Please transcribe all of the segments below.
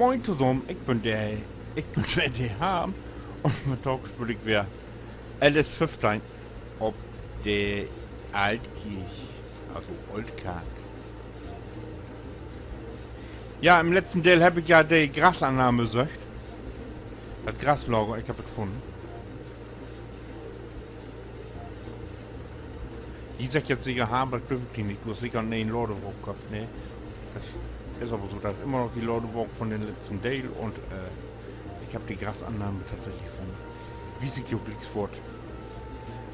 Moin zusammen, ich bin der Ham und mit Tag spiele ich wer Alice 15 ob der Altkirch, also Oldkark. Ja, im letzten Teil habe ich ja die Grasannahme gesagt. Das Graslager, ich habe es gefunden. Die sagt jetzt sicher haben, das dürfen die nicht. Du hast sicher einen Lodewalk gekauft, ne? Das ist aber so, das ist immer noch die Lodewalk von den letzten Teil und ich habe die Grasannahme tatsächlich von Wiesig Glixfurt.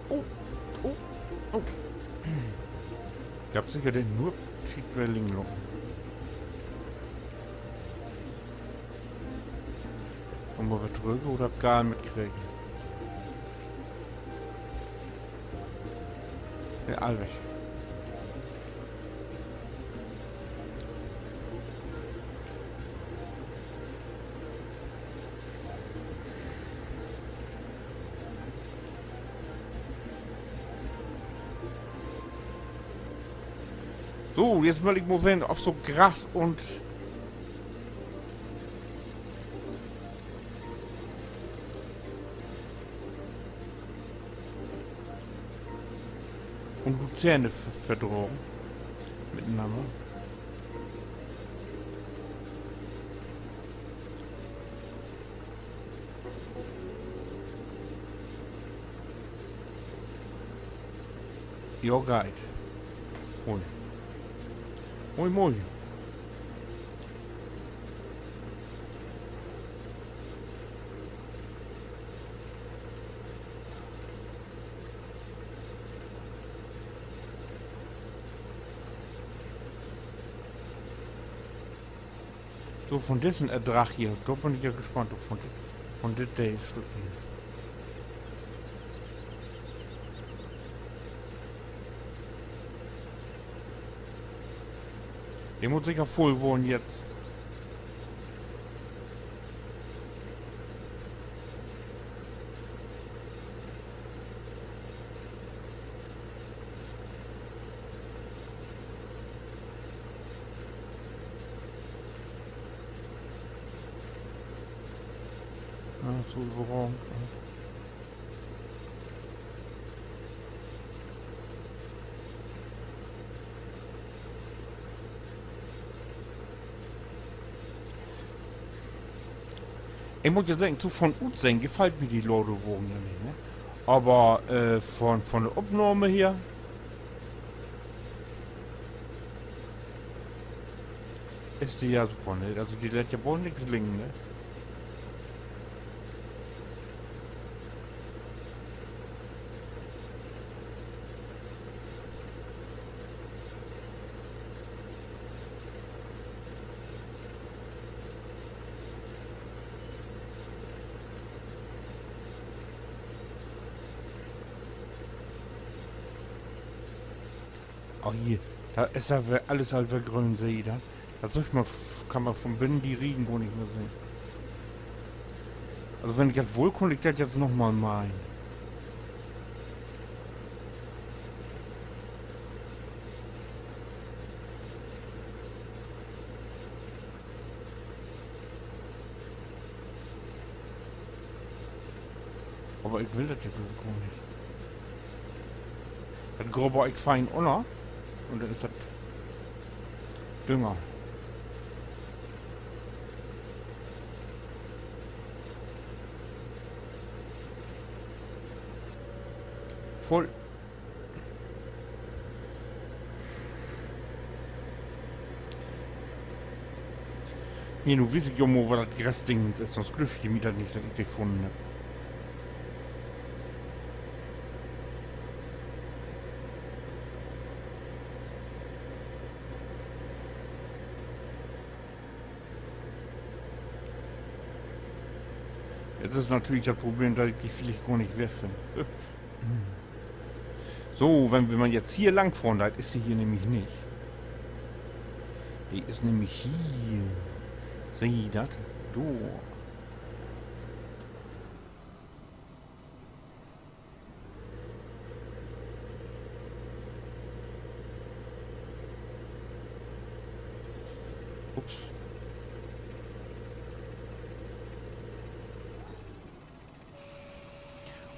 Oh, oh, oh. Ich hab sicher den nur Schiedwelling. Und wir drücken oder gar mitkriegen. Ja, allweg. So, jetzt mal ich mal auf so Gras und Luzerne verdrogen. Miteinander. Your Guide. Moin. Moin, moin. So, von dessen Ertrag hier, da bin ich ja gespannt, ob von dem Stück hier. Der muss sicher voll wohnen jetzt. Ja, so warum? Ich muss ja sagen, so von Utseng gefällt mir die Lordowogen ja nicht, ne? Aber von der Aufnahme her ist die ja super, ne? Also die lässt ja wohl nichts lingen, ne? Oh hier, da ist ja alles halber grün, sehe ich da. Da soll ich mal, kann man von binnen die Riegen gar nicht mehr sehen. Also wenn ich das wohl konnte, ich das jetzt nochmal malen. Aber ich will das jetzt gar nicht. Das grobe ich fein oder? Und dann ist das Dünger. Voll. Hier, du weißt ja mal, was das Gräsding ist, sonst glüff ich mir das nicht, dass ich gefunden habe. Jetzt ist natürlich das Problem, dass ich die vielleicht gar nicht werfe. So, wenn man jetzt hier lang fahren, dann ist sie hier nämlich nicht. Die ist nämlich hier. Sieh das? Du. Ups.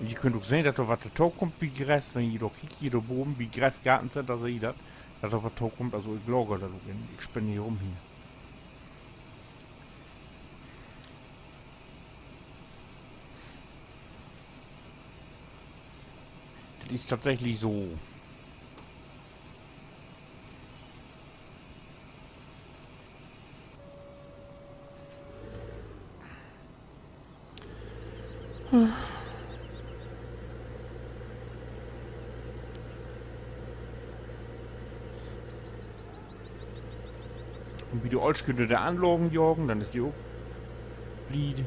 Und ihr könnt auch sehen, dass da was da kommt wie Gras, wenn ihr da kickt, hier da oben, wie Grasgartencenter seht ihr, dass da was da kommt, also ich lagere da drin, ich spinne hier rum hier. Das ist tatsächlich so. Und wie die Altskütte der Anlagen jagen, dann ist die auch Lied.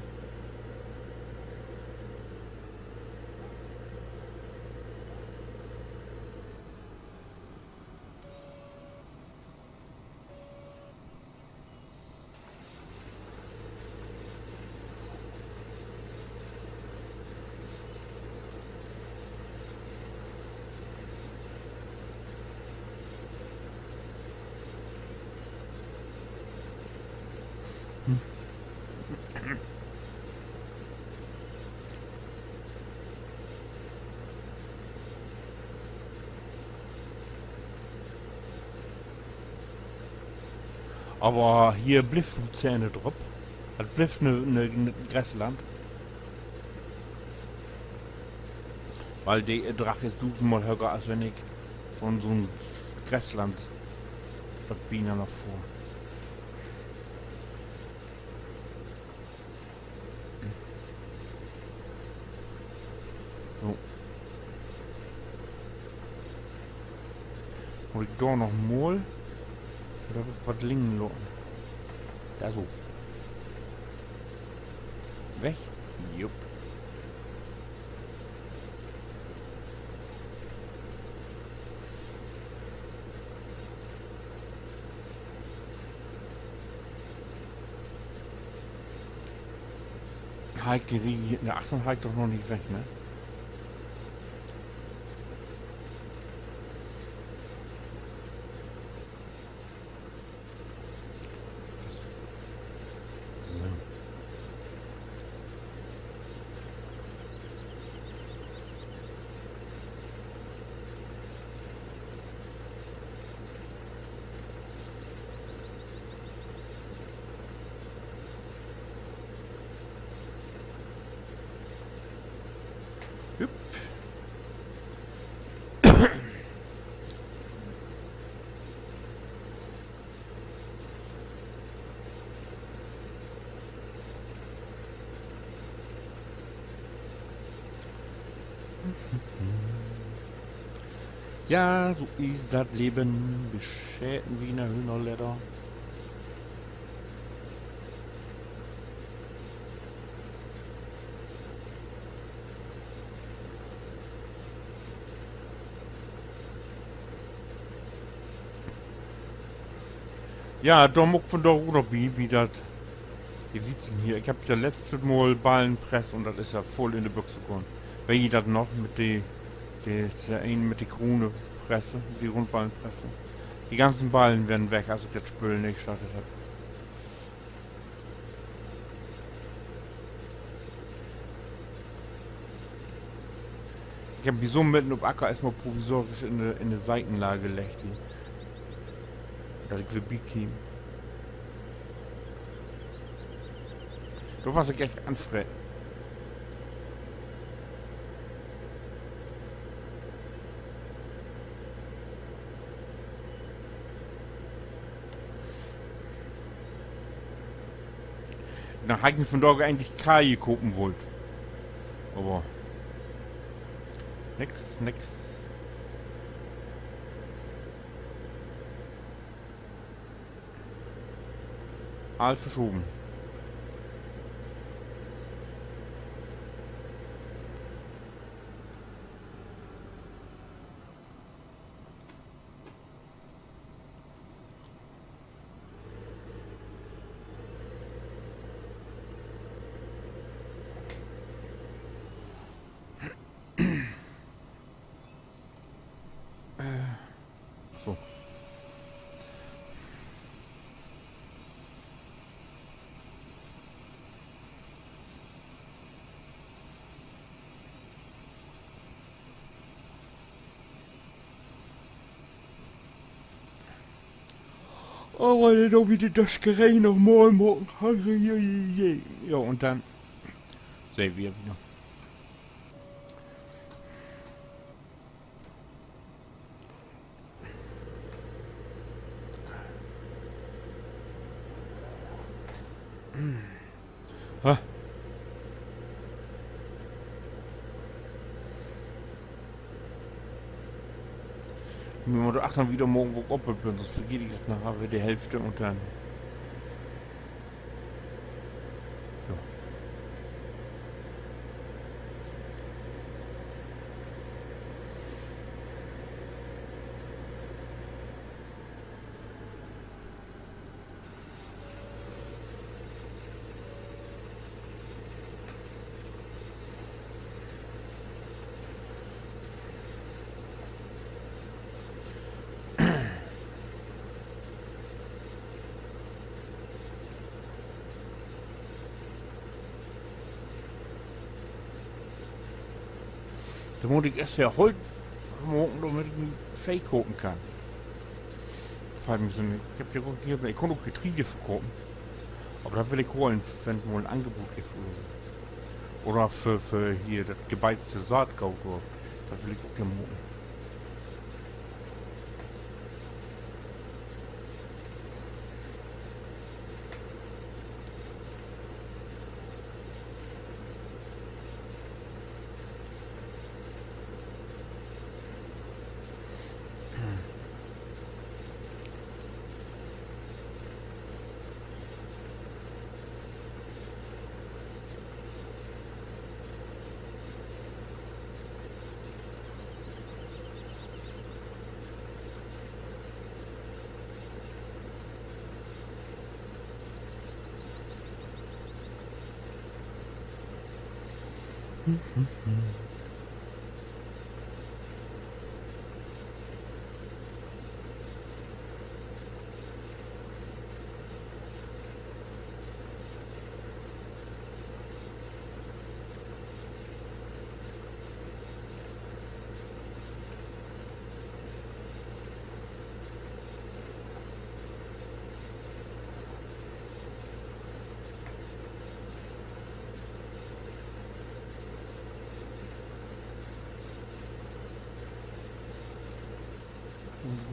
Aber hier blifft Luzerne drauf. Das blifft ne Gräsland. Weil der Drache ist dusenmal höher, als wenn ich von so einem Gräsland verbiene noch vor. So. Und ich da noch mal. Oder was liegen lassen. Da so. Weg. Jupp. Halt die Riege. Ne, Achtung, halt doch noch nicht weg, ne? So. Jupp. Ja, so ist das Leben. Beschäden wie eine Hühnerleder. Ja, da muck von der Ruderbie, wie das. Wie sieht's denn hier? Ich hab ja letztes Mal Ballenpress und das ist ja voll in die Büchse gekommen. Wer ich das noch mit ist ja ein mit die Krone Presse, die Rundballenpresse. Die ganzen Ballen werden weg, als ich jetzt Spülen nicht gestartet habe. Ich habe wieso mitten auf Acker erstmal provisorisch in eine Seitenlage gelegt. Da ich für Biki. Du warst ich echt anfressen. Dann habe ich von da eigentlich Kai gucken wollt. Aber nix. All verschoben. So. Aber dann auch wieder das Gerät noch mal morgen. Ja, und dann sehen wir wieder. Ha. Wir müssen achtern wieder morgen wo oppelt bin, sonst vergeht ich das nachher wieder die Hälfte und dann. Ja. Da muss ich erst ja heute morgen, damit ich einen Fake gucken kann. Vor allem so eine, ich kann auch Getriebe verkaufen. Aber da will ich holen, wenn es mal ein Angebot gibt oder so. Oder für hier das gebeizte Saatgut. Da will ich auch gerne machen.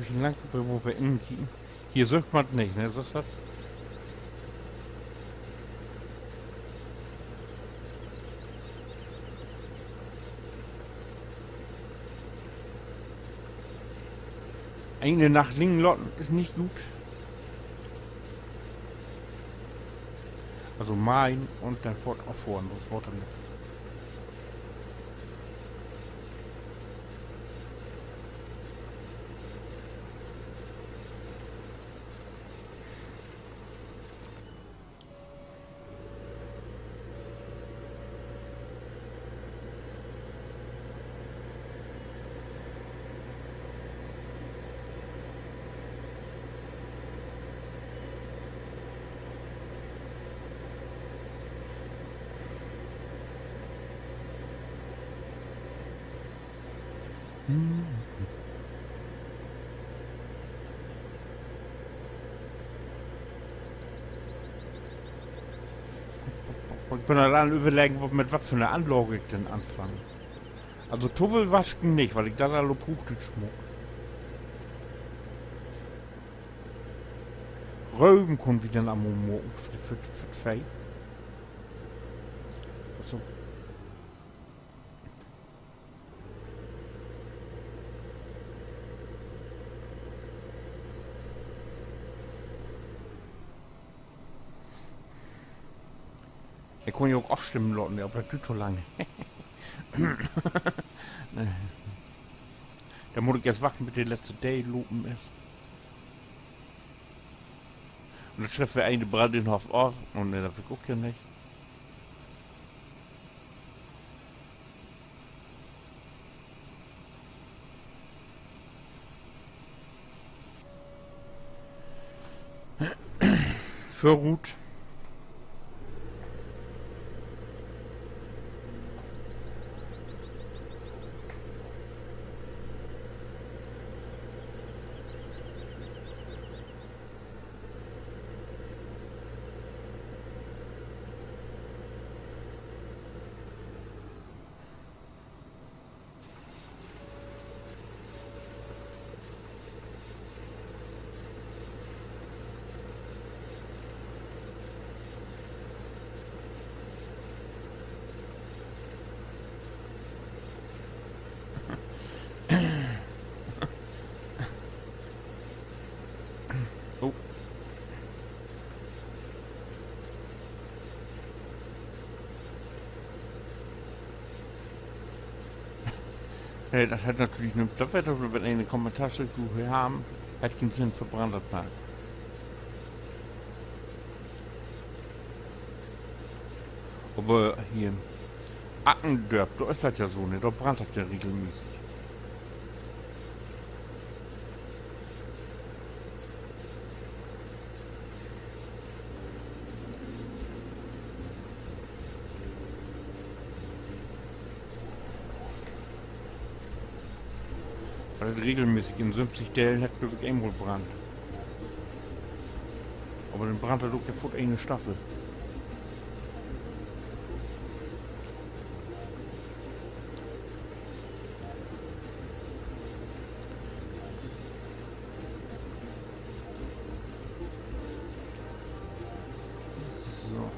Wie langsam, wo wir innen kicken. Hier sucht man nicht, ne? So ist das. Eine nach linken Lotten ist nicht gut. Also mein und dann fort auch vorn, das Wort dann nichts. Und ich bin daran überlegen, mit was für eine Anlage ich denn anfange. Also Tuvelwaschen nicht, weil ich da alle Puchte schmuck. Röben kommt wieder am Morgen für die Fei. Also. Ich kann ja auch aufstimmen lassen, aber das tut so lange. Da muss ich jetzt warten, bis der letzte Day lupen ist. Und dann treffen wir eine Brandinhof auf und das guckt ja nicht. Für Ruth. Das hat natürlich nicht das Wetter, wenn eine Kommentarstruktur haben, hat keinen Sinn für Brandertag. Aber hier, Ackendörp, da ist das ja so, ne? Da brannt das ja regelmäßig. Weil das regelmäßig in 50 Dellen hat wirklich irgendwo gebrannt. Aber dann brannt er doch sofort eine Staffel. So.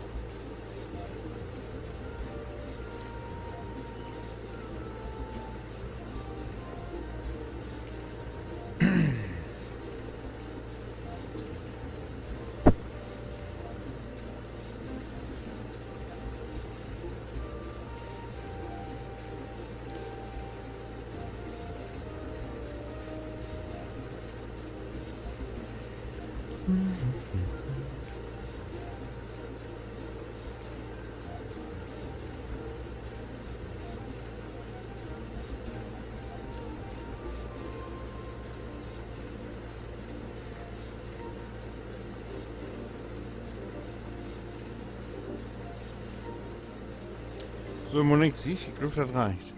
So, man denkt sich, ich glaube, das reicht.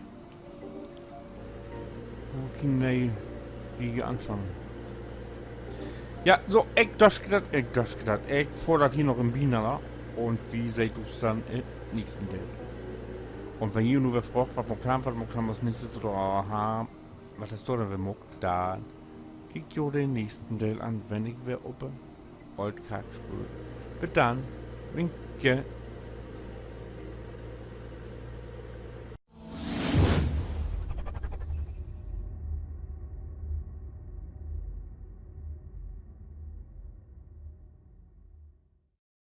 Okay, nee, wie anfangen. Ja, so, ich das gedacht. Ich fordert hier noch im Biener und wie seht du es dann im nächsten Date? Und wenn ihr nur wer fragt, was man kann, was nächstes oder aha, was ist da denn, wenn man dann kickt ihr den nächsten Date an, wenn ich wer oben Old Kack spürt. Bis dann, winke.